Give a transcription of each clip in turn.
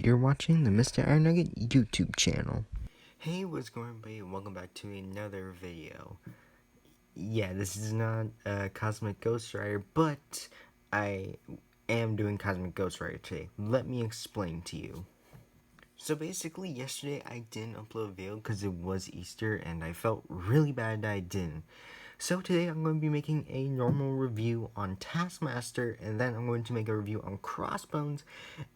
You're watching the Mr. Iron Nugget YouTube channel. Hey, what's going on, everybody? Welcome back to another video. Yeah, this is not Cosmic Ghost Rider, but I am doing Cosmic Ghost Rider today. Let me explain to you. So basically, yesterday I didn't upload a video because it was Easter and I felt really bad that I didn't. So today I'm going to be making a normal review on Taskmaster, and then I'm going to make a review on Crossbones,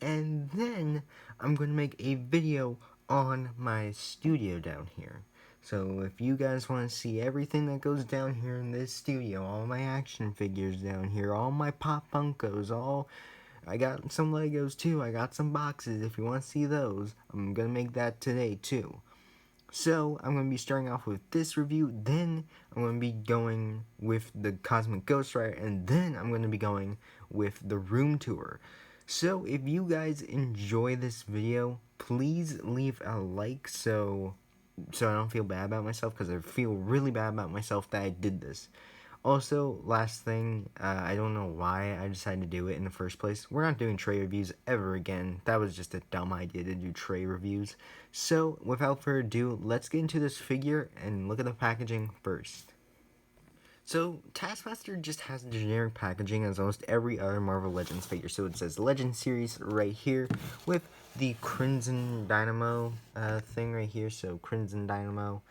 and then I'm going to make a video on my studio down here. So if you guys want to see everything that goes down here in this studio, all my action figures down here, all my Pop Funkos, I got some Legos too, I got some boxes. If you want to see those, I'm going to make that today too. So, I'm going to be starting off with this review, then I'm going to be going with the Cosmic Ghost Rider, and then I'm going to be going with the room tour. So, if you guys enjoy this video, please leave a like so I don't feel bad about myself, because I feel really bad about myself that I did this. Also, last thing, I don't know why I decided to do it in the first place. We're not doing tray reviews ever again. That was just a dumb idea to do tray reviews. So, without further ado, let's get into this figure and look at the packaging first. So, Taskmaster just has generic packaging as almost every other Marvel Legends figure. So it says Legend Series right here with the Crimson Dynamo thing right here. So, Crimson Dynamo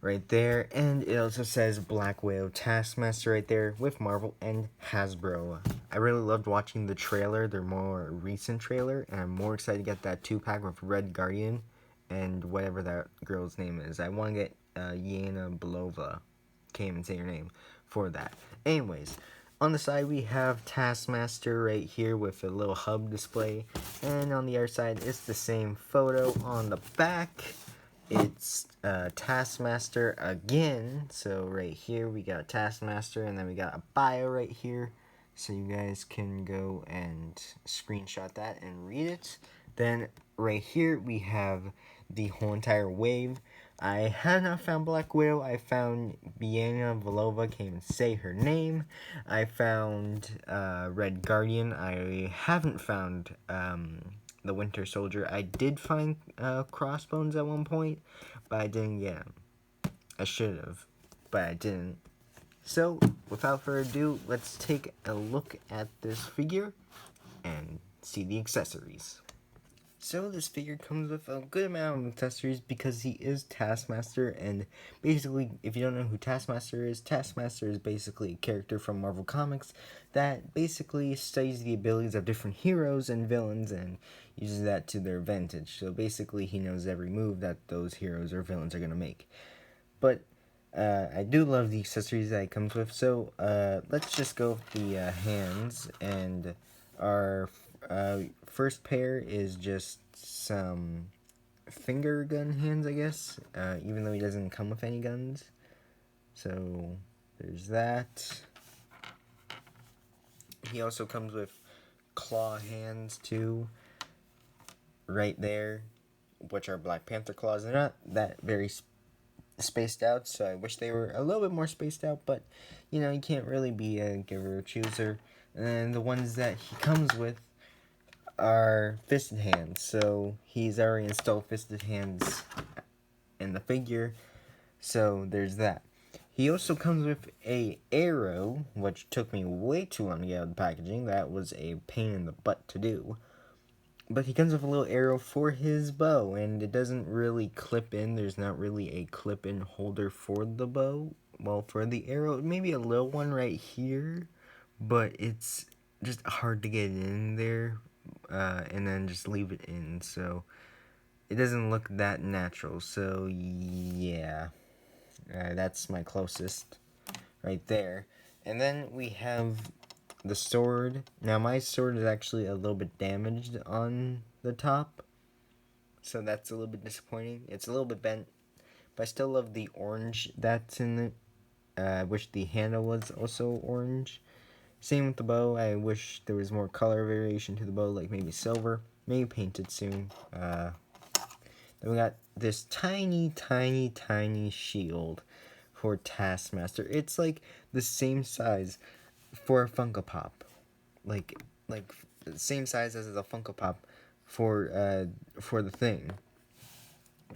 right there, and it also says Black Widow Taskmaster right there with Marvel and Hasbro. I really loved watching the trailer, their more recent trailer, and I'm more excited to get that 2-pack with Red Guardian and whatever that girl's name is. I want to get Yelena Belova, can't even say her name, for that. Anyways, on the side we have Taskmaster right here with a little hub display, and on the other side it's the same photo. On the back it's Taskmaster again. So right here we got Taskmaster, and then we got a bio right here, so you guys can go and screenshot that and read it. Then right here we have the whole entire wave. I have not found Black Widow. I found Yelena Belova, can't even say her name. I found Red Guardian. I haven't found the Winter Soldier. I did find Crossbones at one point, but I didn't get him. I should have, but I didn't. So, without further ado, let's take a look at this figure and see the accessories. So this figure comes with a good amount of accessories because he is Taskmaster, and basically, if you don't know who Taskmaster is basically a character from Marvel Comics that basically studies the abilities of different heroes and villains and uses that to their advantage. So basically, he knows every move that those heroes or villains are going to make. But I do love the accessories that it comes with, so let's just go with the hands, and our first pair is just some finger gun hands, I guess, even though he doesn't come with any guns. So there's that. He also comes with claw hands too, right there, which are Black Panther claws. They're not that very spaced out, so I wish they were a little bit more spaced out, but you know, you can't really be a giver or chooser. And the ones that he comes with are fisted hands, so he's already installed fisted hands in the figure, so there's that. He also comes with a arrow, which took me way too long to get out of the packaging. That was a pain in the butt to do. But he comes with a little arrow for his bow, and it doesn't really clip in. There's not really a clip-in holder for the bow. Well, for the arrow, maybe a little one right here, but it's just hard to get in there, and then just leave it in, so it doesn't look that natural. So yeah, that's my closest right there. And then we have the sword. Now my sword is actually a little bit damaged on the top, so that's a little bit disappointing. It's a little bit bent, but I still love the orange that's in it. I wish the handle was also orange. Same with the bow. I wish there was more color variation to the bow, like maybe silver, maybe painted soon. Then we got this tiny shield for Taskmaster. It's like the same size for a Funko Pop, like the same size as a Funko Pop for the thing.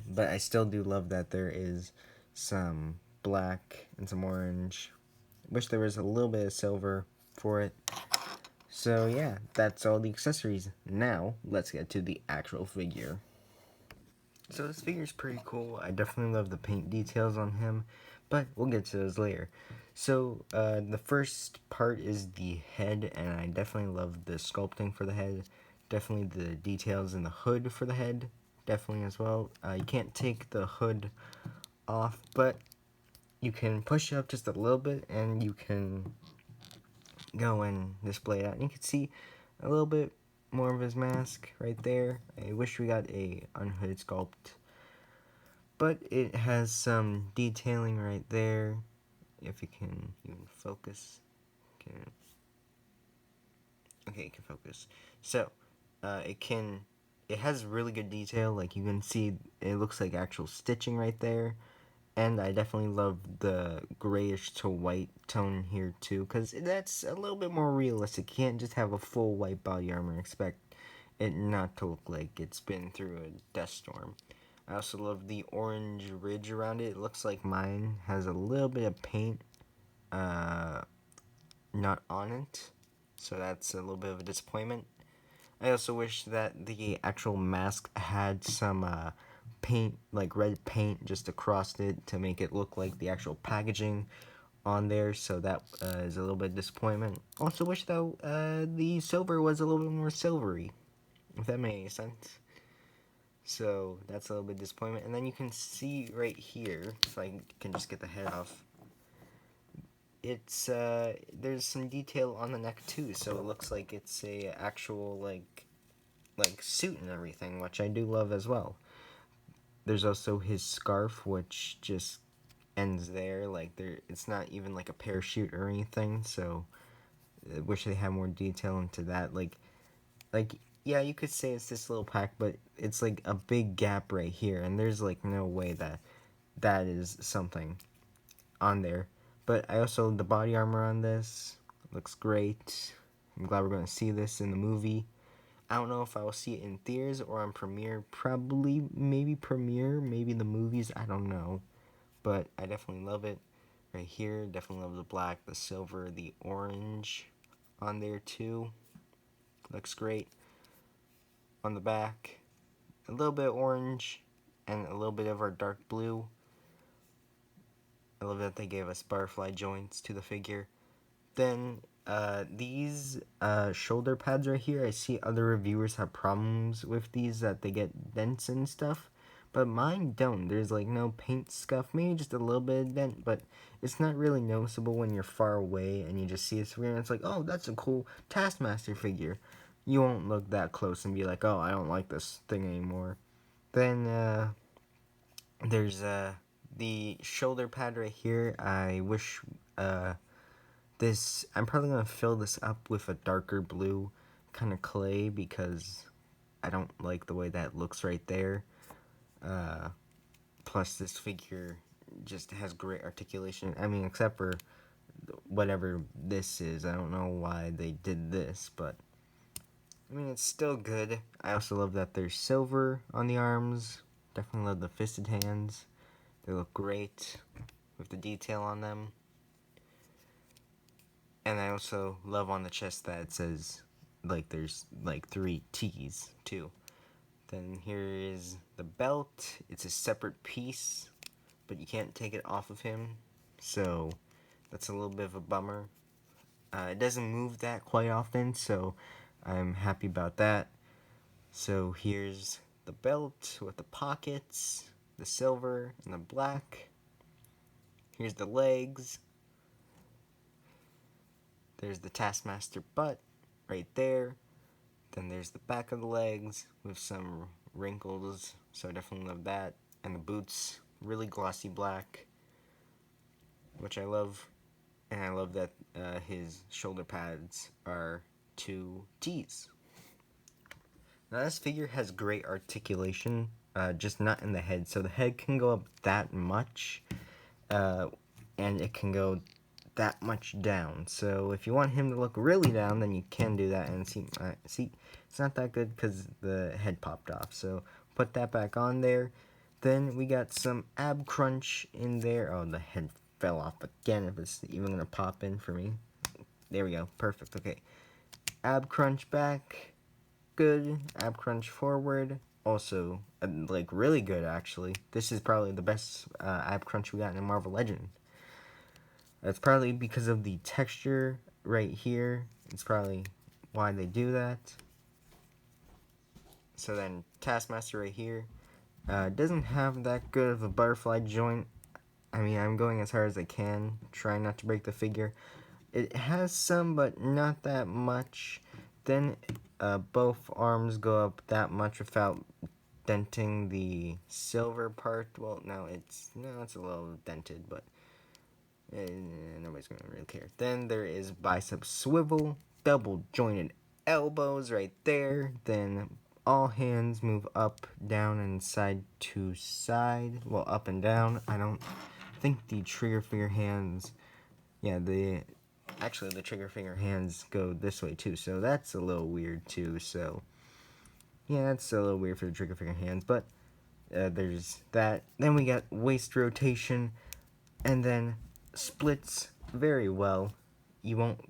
But I still do love that there is some black and some orange. Wish there was a little bit of silver for it. So yeah, that's all the accessories. Now, let's get to the actual figure. So this figure's pretty cool. I definitely love the paint details on him, but we'll get to those later. So the first part is the head, and I definitely love the sculpting for the head. Definitely the details in the hood for the head, definitely as well. You can't take the hood off, but you can push it up just a little bit, and you can go and display it out. And you can see a little bit more of his mask right there. I wish we got a unhooded sculpt, but it has some detailing right there. If you can even focus, okay, it can focus. So it has really good detail. Like you can see, it looks like actual stitching right there. And I definitely love the grayish to white tone here too, because that's a little bit more realistic. You can't just have a full white body armor and expect it not to look like it's been through a dust storm. I also love the orange ridge around it. It looks like mine has a little bit of paint not on it, so that's a little bit of a disappointment. I also wish that the actual mask had some paint, like red paint, just across it to make it look like the actual packaging on there, so that is a little bit of disappointment. Also wish, though, the silver was a little bit more silvery, if that made any sense. So that's a little bit of disappointment. And then you can see right here, if I can just get the head off, it's there's some detail on the neck too, so it looks like it's a actual like suit and everything, which I do love as well. There's also his scarf, which just ends there. Like it's not even like a parachute or anything. So I wish they had more detail into that. Like yeah, you could say it's this little pack, but it's like a big gap right here, and there's like no way that is something on there. But I also, the body armor on this looks great. I'm glad we're going to see this in the movie. I don't know if I will see it in theaters or on premiere. Probably, maybe premiere, maybe the movies. I don't know. But I definitely love it. Right here, definitely love the black, the silver, the orange on there too. Looks great. On the back, a little bit orange and a little bit of our dark blue. I love that they gave us butterfly joints to the figure. Then these shoulder pads right here, I see other reviewers have problems with these, that they get dents and stuff, but mine don't. There's like no paint scuff, maybe just a little bit of dent, but it's not really noticeable when you're far away and you just see this figure and it's like, oh, that's a cool Taskmaster figure. You won't look that close and be like, oh, I don't like this thing anymore. Then there's the shoulder pad right here. I wish I'm probably going to fill this up with a darker blue kind of clay because I don't like the way that looks right there. Plus, this figure just has great articulation. I mean, except for whatever this is. I don't know why they did this, but I mean, it's still good. I also love that there's silver on the arms. Definitely love the fisted hands. They look great with the detail on them. And I also love on the chest that it says, like, there's, like, 3 T's, too. Then here is the belt. It's a separate piece, but you can't take it off of him. So, that's a little bit of a bummer. It doesn't move that quite often, so I'm happy about that. So, here's the belt with the pockets, the silver, and the black. Here's the legs. There's the Taskmaster butt right there. Then there's the back of the legs with some wrinkles, so I definitely love that. And the boots, really glossy black, which I love. And I love that his shoulder pads are 2 T's. Now this figure has great articulation, just not in the head. So the head can go up that much, and it can go that much down. So if you want him to look really down, then you can do that. And see, it's not that good because the head popped off. So put that back on there. Then we got some ab crunch in there. Oh, the head fell off again, if it's even going to pop in for me. There we go. Perfect. Okay. Ab crunch back. Good. Ab crunch forward. Also, like, really good, actually. This is probably the best ab crunch we got in Marvel Legends. That's probably because of the texture right here. It's probably why they do that. So then, Taskmaster right here. Doesn't have that good of a butterfly joint. I mean, I'm going as hard as I can, trying not to break the figure. It has some, but not that much. Then, both arms go up that much without denting the silver part. Well, no, it's a little dented, but nobody's gonna really care. Then there is bicep swivel, double jointed elbows right there. Then all hands move up, down, and side to side. Well, up and down. I don't think the trigger finger hands. Yeah, the trigger finger hands go this way too. So that's a little weird too. So yeah, that's a little weird for the trigger finger hands. But there's that. Then we got waist rotation, and then splits very well. You won't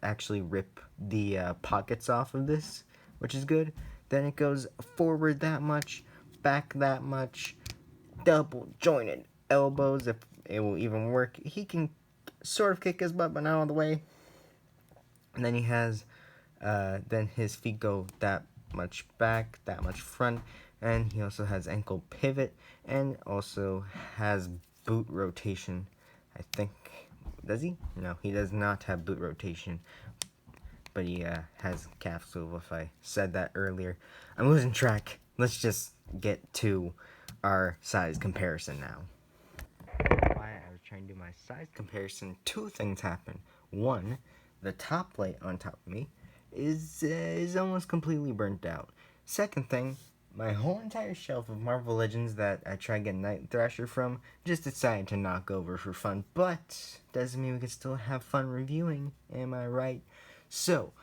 actually rip the pockets off of this, which is good. Then it goes forward that much, back that much, double jointed elbows, if it will even work. He can sort of kick his butt, but not all the way. And then he has, then his feet go that much back, that much front, and he also has ankle pivot, and also has boot rotation. I think, does he? No, he does not have boot rotation, but he has calf swivel, if I said that earlier. I'm losing track. Let's just get to our size comparison now. While I was trying to do my size comparison, two things happen. One, the top plate on top of me is almost completely burnt out. Second thing, my whole entire shelf of Marvel Legends that I tried to get Night Thrasher from just decided to knock over for fun, but doesn't mean we can still have fun reviewing, am I right? So,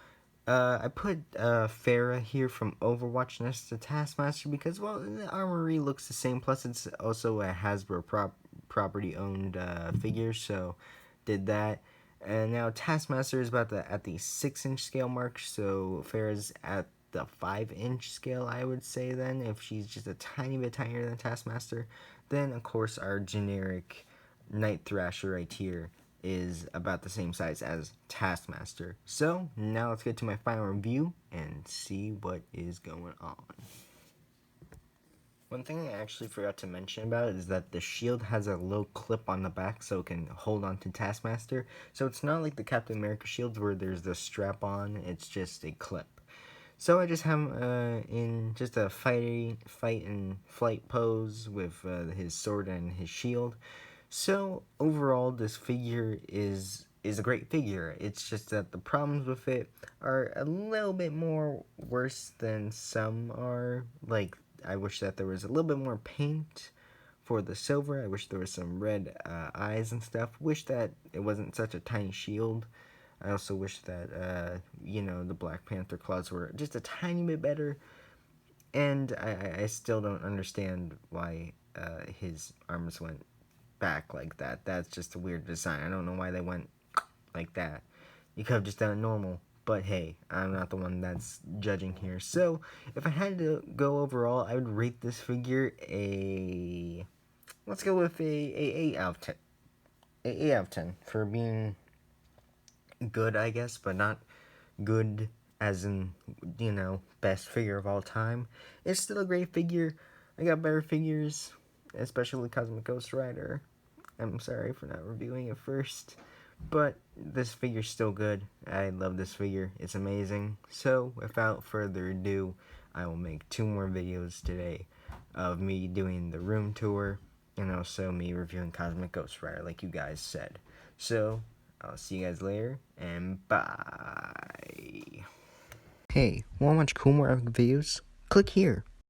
I put Farah here from Overwatch next to Taskmaster because, well, the armory looks the same, plus it's also a Hasbro property-owned figure, so did that. And now Taskmaster is about at the 6-inch scale mark, so Farah's at the 5-inch scale, I would say then, if she's just a tiny bit tinier than Taskmaster. Then, of course, our generic Night Thrasher right here is about the same size as Taskmaster. So, now let's get to my final review and see what is going on. One thing I actually forgot to mention about it is that the shield has a little clip on the back so it can hold on to Taskmaster. So it's not like the Captain America shields where there's the strap on, it's just a clip. So I just have him in just a fight and flight pose with his sword and his shield. So overall, this figure is a great figure. It's just that the problems with it are a little bit more worse than some are. Like, I wish that there was a little bit more paint for the silver. I wish there was some red eyes and stuff. Wish that it wasn't such a tiny shield. I also wish that, the Black Panther claws were just a tiny bit better. And I still don't understand why his arms went back like that. That's just a weird design. I don't know why they went like that. You could have just done it normal. But hey, I'm not the one that's judging here. So, if I had to go overall, I would rate this figure let's go with a 8 out of 10. A 8 out of 10 for being good, I guess, but not good as in, best figure of all time. It's still a great figure. I got better figures, especially Cosmic Ghost Rider. I'm sorry for not reviewing it first, but this figure's still good. I love this figure. It's amazing. So, without further ado, I will make 2 more videos today of me doing the room tour and also me reviewing Cosmic Ghost Rider like you guys said. So, I'll see you guys later, and bye. Hey, wanna watch cool more videos? Click here.